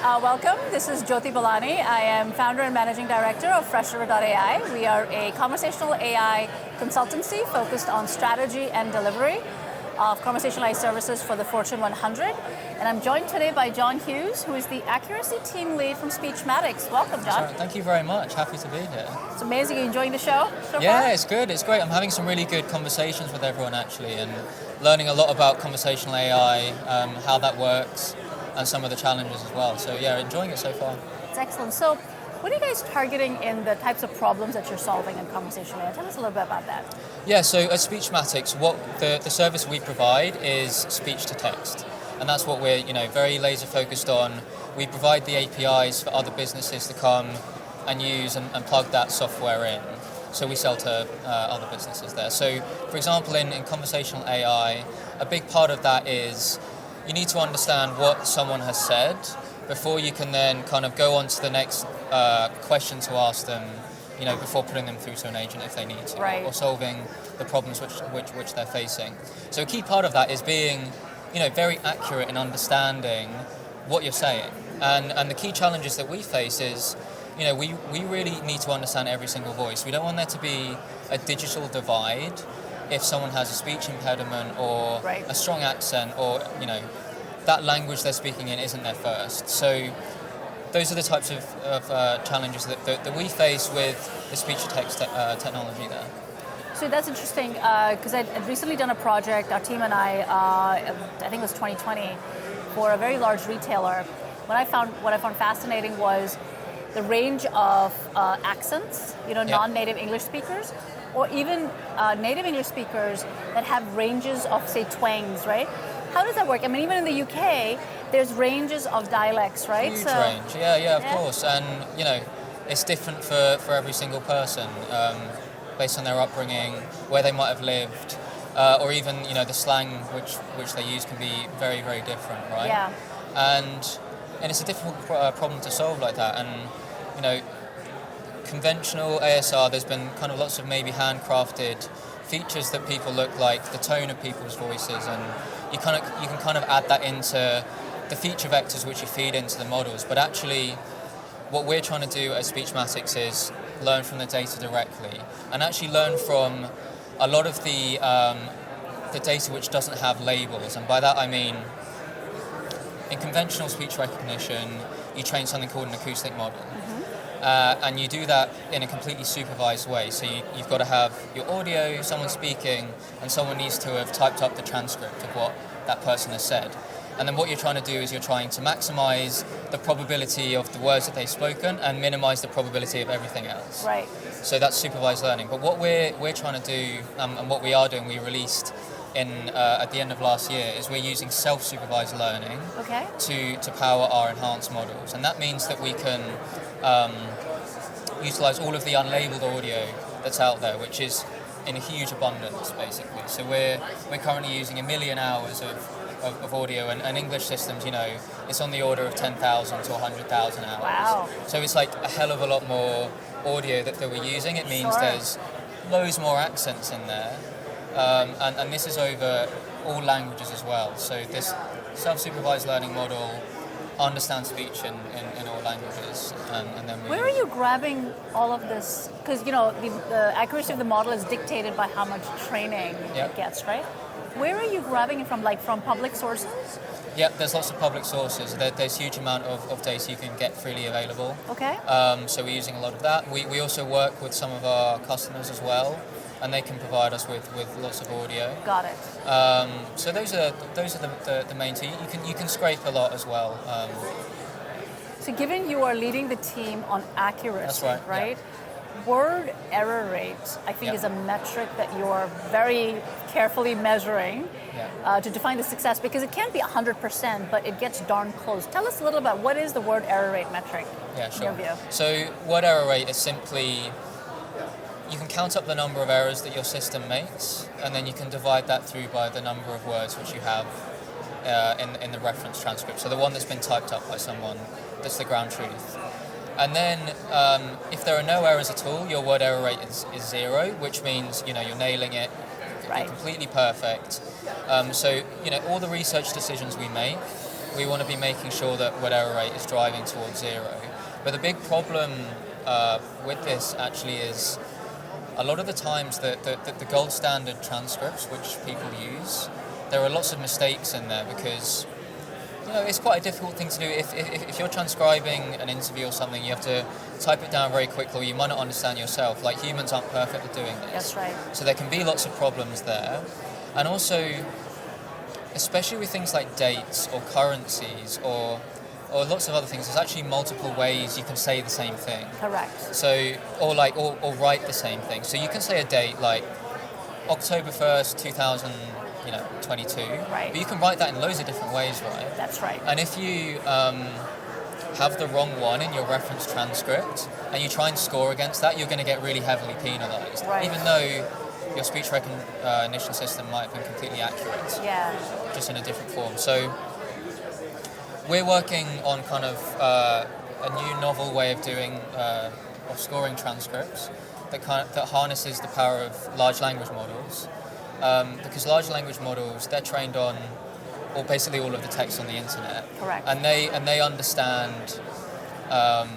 Welcome. This is Joti Balani. I am founder and managing director of Freshriver.ai. We are a conversational AI consultancy focused on strategy and delivery of conversational AI services for the Fortune 100. And I'm joined today by John Hughes, who is the Accuracy Team Lead from Speechmatics. Welcome, John. Thank you very much. Happy to be here. It's amazing. Are you enjoying the show so far? Yeah, it's good. It's great. I'm having some really good conversations with everyone, actually, and learning a lot about conversational AI, how that works, and some of the challenges as well. So yeah, enjoying it so far. It's excellent. So what are you guys targeting in the types of problems that you're solving in conversational AI? Tell us a little bit about that. Yeah, so at Speechmatics, what the service we provide is speech to text. And that's what we're very laser focused on. We provide the APIs for other businesses to come and use and plug that software in. So we sell to other businesses there. So for example, in conversational AI, a big part of that is you need to understand what someone has said before you can then kind of go on to the next question to ask them, before putting them through to an agent if they need to, right, or solving the problems which they're facing. So a key part of that is being, very accurate in understanding what you're saying. And the key challenges that we face is, we really need to understand every single voice. We don't want there to be a digital divide if someone has a speech impediment or right, a strong accent, or that language they're speaking in isn't their first. So those are the types of challenges that we face with the speech-to-text technology there. So that's interesting because I'd recently done a project, our team and I think it was 2020, for a very large retailer. What I found fascinating was the range of accents, non-native English speakers, or even native English speakers that have ranges of, say, twangs, right? How does that work? I mean, even in the UK, there's ranges of dialects, right? Huge range, yeah, of course. And, it's different for every single person, based on their upbringing, where they might have lived, or even, the slang which they use can be very, very different, right? Yeah. And it's a difficult problem to solve like that. And, conventional ASR, there's been kind of lots of maybe handcrafted features that people look like, the tone of people's voices, and you can kind of add that into the feature vectors which you feed into the models. But actually, what we're trying to do at Speechmatics is learn from the data directly, and actually learn from a lot of the data which doesn't have labels. And by that I mean, in conventional speech recognition, you train something called an acoustic model. And you do that in a completely supervised way. So you've got to have your audio, someone speaking, and someone needs to have typed up the transcript of what that person has said. And then what you're trying to do is you're trying to maximize the probability of the words that they've spoken and minimize the probability of everything else. Right. So that's supervised learning. But what we're trying to do, and what we are doing, we released at the end of last year, is we're using self-supervised learning to power our enhanced models. And that means that we can utilize all of the unlabeled audio that's out there, which is in a huge abundance, basically. So we're currently using 1 million hours of audio, and English systems, it's on the order of 10,000 to 100,000 hours. Wow. So it's like a hell of a lot more audio that we're using. It means there's loads more accents in there. And this is over all languages as well. So this self-supervised learning model understands speech in all languages. And then where are you grabbing all of this? Because, the accuracy of the model is dictated by how much training it gets, right? Where are you grabbing it from, like from public sources? Yeah, there's lots of public sources. There's a huge amount of data you can get freely available. Okay. So we're using a lot of that. We also work with some of our customers as well, and they can provide us with lots of audio. Got it. So those are the main two. You can scrape a lot as well. So given you are leading the team on accuracy, that's right? Yeah. Word error rate, I think, is a metric that you're very carefully measuring to define the success, because it can't be 100%, but it gets darn close. Tell us a little about what is the word error rate metric in your view? So word error rate is simply, you can count up the number of errors that your system makes, and then you can divide that through by the number of words which you have in the reference transcript. So the one that's been typed up by someone, that's the ground truth. And then if there are no errors at all, your word error rate is 0, which means you're nailing it, you're completely perfect. So all the research decisions we make we want to be making sure that word error rate is driving towards 0. But the big problem with this actually is a lot of the times the gold standard transcripts which people use, there are lots of mistakes in there because it's quite a difficult thing to do. If you're transcribing an interview or something, you have to type it down very quickly, or you might not understand yourself. Like, humans aren't perfect at doing this. That's right. So there can be lots of problems there. And also, especially with things like dates or currencies or lots of other things, there's actually multiple ways you can say the same thing. Correct. So, or write the same thing. So you can say a date like October 1st, 2022. Right. But you can write that in loads of different ways, right? That's right. And if you have the wrong one in your reference transcript and you try and score against that, you're going to get really heavily penalized. Right. Even though your speech recognition system might have been completely accurate. Yeah. Just in a different form. So we're working on kind of a new novel way of doing of scoring transcripts that harnesses the power of large language models. Because large language models, they're trained on basically all of the text on the internet. Correct. And they understand the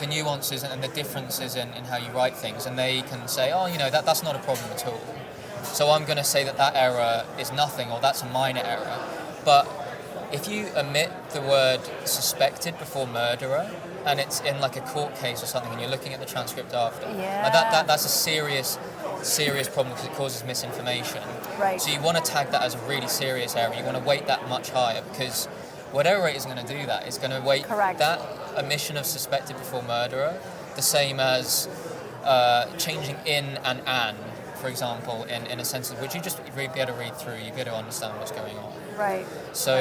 nuances and the differences in how you write things, and they can say, that's not a problem at all. So I'm going to say that error is nothing, or that's a minor error. But if you omit the word suspected before murderer, and it's in like a court case or something, and you're looking at the transcript after, that's a serious problem because it causes misinformation. Right. So you want to tag that as a really serious error. You want to weight that much higher because word error rate isn't going to do that. It's going to weight that omission of suspected before murderer the same as changing in and an, for example, in a sentence which you just be able to read through. You be able to understand what's going on. Right. So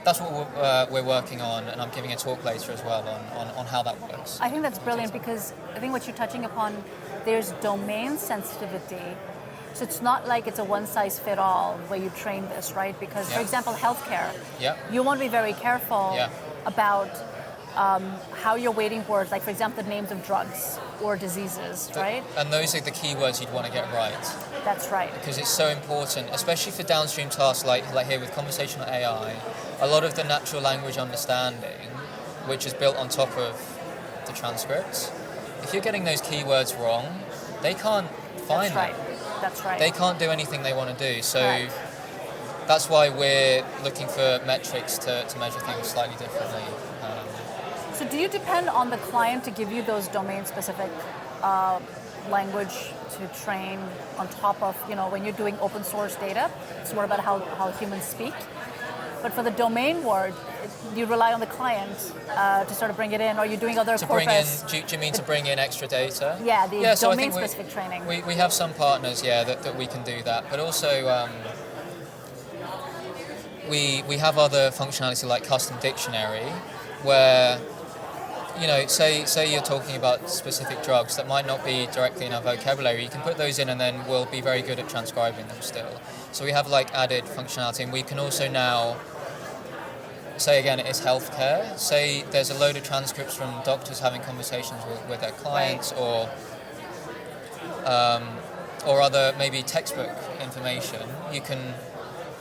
that's what we're working on, and I'm giving a talk later as well on how that works. I think that's brilliant because I think what you're touching upon, there's domain sensitivity. So it's not like it's a one-size-fits-all where you train this, right? Because, for example, healthcare, you want to be very careful about how you're weighting words, like, for example, the names of drugs or diseases, right? And those are the keywords you'd want to get right. That's right. Because it's so important, especially for downstream tasks like here with conversational AI, a lot of the natural language understanding, which is built on top of the transcripts, if you're getting those keywords wrong, they can't find them. That's right. They can't do anything they want to do. So that's why we're looking for metrics to measure things slightly differently. So do you depend on the client to give you those domain-specific language to train on top of, when you're doing open source data, it's more about how humans speak. But for the domain word, you rely on the client to sort of bring it in, or you're doing other corpus. Do you mean to bring in extra data? Yeah, the domain-specific training. We have some partners, that we can do that. But also, we have other functionality like custom dictionary, where say you're talking about specific drugs that might not be directly in our vocabulary, you can put those in and then we'll be very good at transcribing them still. So we have like added functionality, and we can also now say again it's healthcare. Say there's a load of transcripts from doctors having conversations with their clients, or other maybe textbook information. You can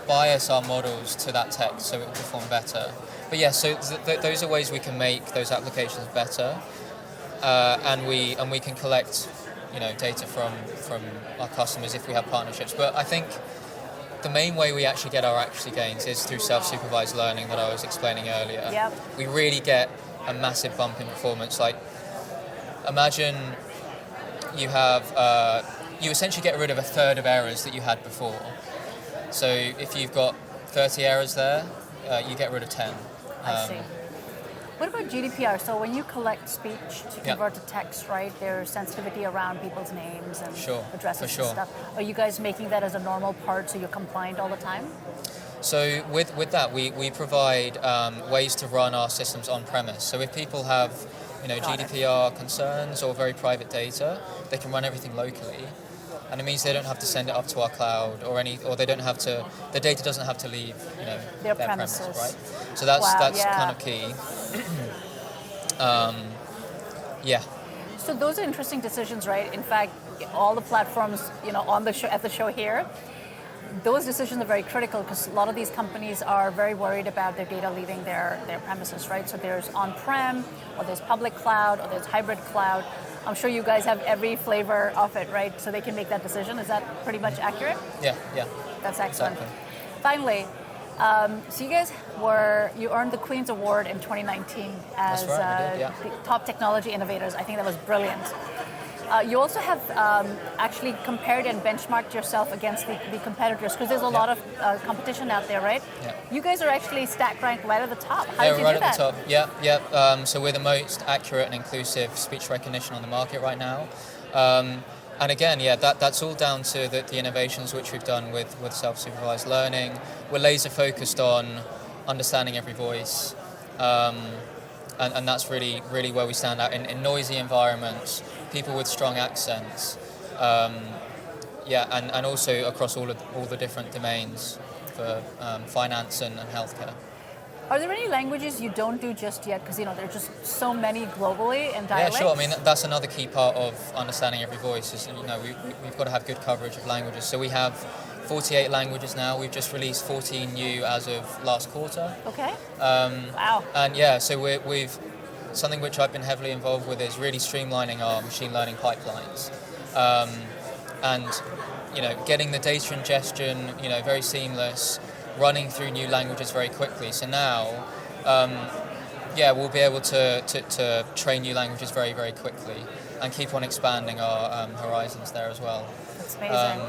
bias our models to that text so it will perform better. But so those are ways we can make those applications better, and we can collect data from our customers if we have partnerships. But I think the main way we actually get our gains is through self-supervised learning that I was explaining earlier. Yep. We really get a massive bump in performance. Like, imagine you have you essentially get rid of a third of errors that you had before. So if you've got 30 errors there, you get rid of 10. I see. What about GDPR? So when you collect speech to convert to text, right, there's sensitivity around people's names and addresses and stuff. Are you guys making that as a normal part so you're compliant all the time? So with that, we provide ways to run our systems on-premise. So if people have GDPR concerns or very private data, they can run everything locally. And it means they don't have to send it up to our cloud or they don't have to. The data doesn't have to leave, their premises, right? So that's kind of key. So those are interesting decisions, right? In fact, all the platforms, on the show, at the show here, those decisions are very critical because a lot of these companies are very worried about their data leaving their premises, right? So there's on-prem, or there's public cloud, or there's hybrid cloud. I'm sure you guys have every flavor of it, right? So they can make that decision. Is that pretty much accurate? Yeah. That's excellent. Exactly. Finally, so you earned the Queen's Award in 2019 as That's right, we did, yeah. the top technology innovators. I think that was brilliant. You also have actually compared and benchmarked yourself against the competitors because there's a lot of competition out there, right? Yeah. You guys are actually stack ranked right at the top. How Yeah, did you right do that? at the top. Yeah. So we're the most accurate and inclusive speech recognition on the market right now. And again, that's all down to the innovations which we've done with self-supervised learning. We're laser focused on understanding every voice. And that's really, really where we stand out in noisy environments, people with strong accents, and also across all the different domains for finance and healthcare. Are there any languages you don't do just yet? Because there are just so many globally and dialects. Yeah, sure. I mean, that's another key part of understanding every voice. Is we've got to have good coverage of languages. So we have 48 languages now. We've just released 14 new as of last quarter. Okay. Wow. And so we've something which I've been heavily involved with is really streamlining our machine learning pipelines, and getting the data ingestion very seamless, running through new languages very quickly. So now, we'll be able to train new languages very, very quickly and keep on expanding our horizons there as well. That's amazing.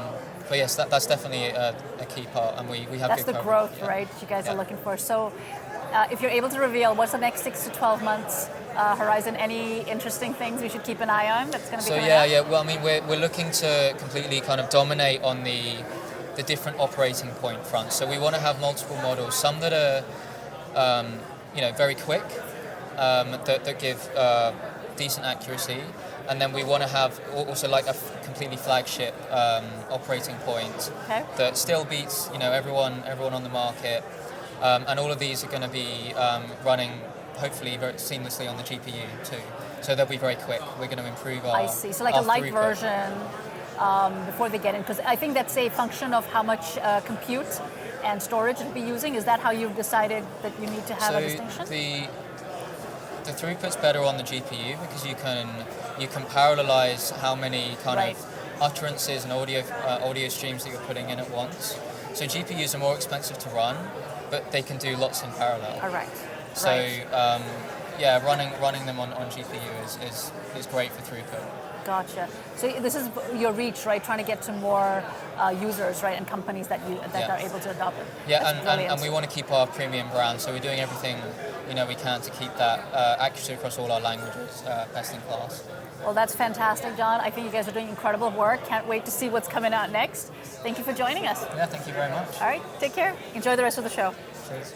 But yes, that's definitely a key part, and we have that's good the coverage. Growth, right? You guys are looking for. So, if you're able to reveal, what's the next 6 to 12 months horizon? Any interesting things we should keep an eye on that's going to be coming out? Well, I mean, we're looking to completely kind of dominate on the different operating point front. So we want to have multiple models, some that are very quick, that give decent accuracy, and then we want to have also like a completely flagship operating point that still beats everyone on the market, and all of these are going to be running hopefully very seamlessly on the GPU too. So they'll be very quick. We're going to improve our. I see. So like a light throughput version. Before they get in, because I think that's a function of how much compute and storage you'll be using. Is that how you've decided that you need to have a distinction? The throughput's better on the GPU because you can parallelize how many kind of utterances and audio streams that you're putting in at once. So GPUs are more expensive to run, but they can do lots in parallel. All right. So running them on GPU is great for throughput. Gotcha. So this is your reach, right? Trying to get to more users, right, and companies that are able to adopt it. Yeah, and we want to keep our premium brand, so we're doing everything we can to keep that accuracy across all our languages best in class. Well, that's fantastic, John. I think you guys are doing incredible work. Can't wait to see what's coming out next. Thank you for joining us. Yeah, thank you very much. All right, take care. Enjoy the rest of the show. Cheers.